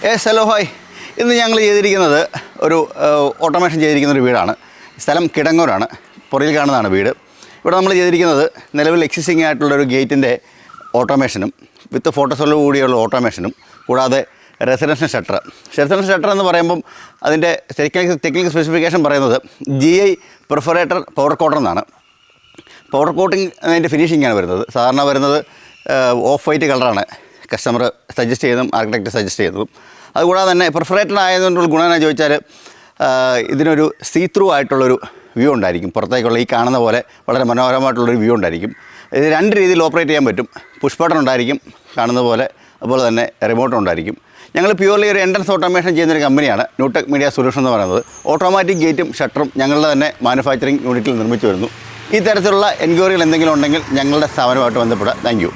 Hello hi. ഇന്ന് ഞങ്ങൾ ചെയ്തിരിക്കുന്നത് ഒരു ഓട്ടോമേഷൻ ചെയ്തിരിക്കുന്ന ഒരു വീടാണ്. സ്ഥലം കിടങ്ങൂരാണ്. പുറകിൽ കാണുന്നതാണ് വീട്. ഇവിടെ നമ്മൾ ചെയ്തിരിക്കുന്നത് നിലവിൽ എക്സിസ്റ്റിംഗ് ആയിട്ടുള്ളൊരു ഗേറ്റിൻ്റെ ഓട്ടോമേഷനും വിത്ത് ഫോട്ടോസോളോട് കൂടിയുള്ള ഓട്ടോമേഷനും കൂടാതെ റെസിഡൻഷ്യൽ ഷട്ടർ എന്ന് പറയുമ്പം അതിൻ്റെ ടെക്നിക്കൽ സ്പെസിഫിക്കേഷൻ പറയുന്നത് GI പെർഫറേറ്റർ പവർ കോട്ടർ എന്നാണ്. പവർ കോട്ടിങ് അതിൻ്റെ ഫിനിഷിങ്ങാണ് വരുന്നത്. സാധാരണ വരുന്നത് ഓഫ് വൈറ്റ് കളറാണ് കസ്റ്റമർ സജസ്റ്റ് ചെയ്യുന്നതും ആർക്കിടെക്റ്റ് സജസ്റ്റ് ചെയ്യുന്നതും. അതുകൂടാതെ തന്നെ പെർഫറേറ്റർ ആയതുകൊണ്ടുള്ള ഗുണം എന്ന് ചോദിച്ചാൽ ഇതിനൊരു സീ ത്രൂ ആയിട്ടുള്ളൊരു വ്യൂ ഉണ്ടായിരിക്കും. പുറത്തേക്കുള്ള ഈ കാണുന്ന പോലെ വളരെ മനോഹരമായിട്ടുള്ളൊരു വ്യൂ ഉണ്ടായിരിക്കും. ഇത് രണ്ട് രീതിയിൽ ഓപ്പറേറ്റ് ചെയ്യാൻ പറ്റും. പുഷ് ബട്ടൺ ഉണ്ടായിരിക്കും കാണുന്ന പോലെ, അതുപോലെ തന്നെ റിമോട്ട് ഉണ്ടായിരിക്കും. ഞങ്ങൾ പ്യൂർലി ഒരു എൻട്രൻസ് ഓട്ടോമേഷൻ ചെയ്യുന്നൊരു കമ്പനിയാണ് ന്യൂടെക് മീഡിയ സൊല്യൂഷൻ എന്ന് പറയുന്നത്. ഓട്ടോമാറ്റിക് ഗേറ്റും ഷട്ടറും ഞങ്ങളുടെ തന്നെ മാനുഫാക്ചറിങ് യൂണിറ്റിൽ നിർമ്മിച്ചു വരുന്നു. ഈ തരത്തിലുള്ള എൻക്വയറികൾ എന്തെങ്കിലും ഉണ്ടെങ്കിൽ ഞങ്ങളുടെ സ്ഥാപനമായിട്ട് ബന്ധപ്പെടുക. Thank you.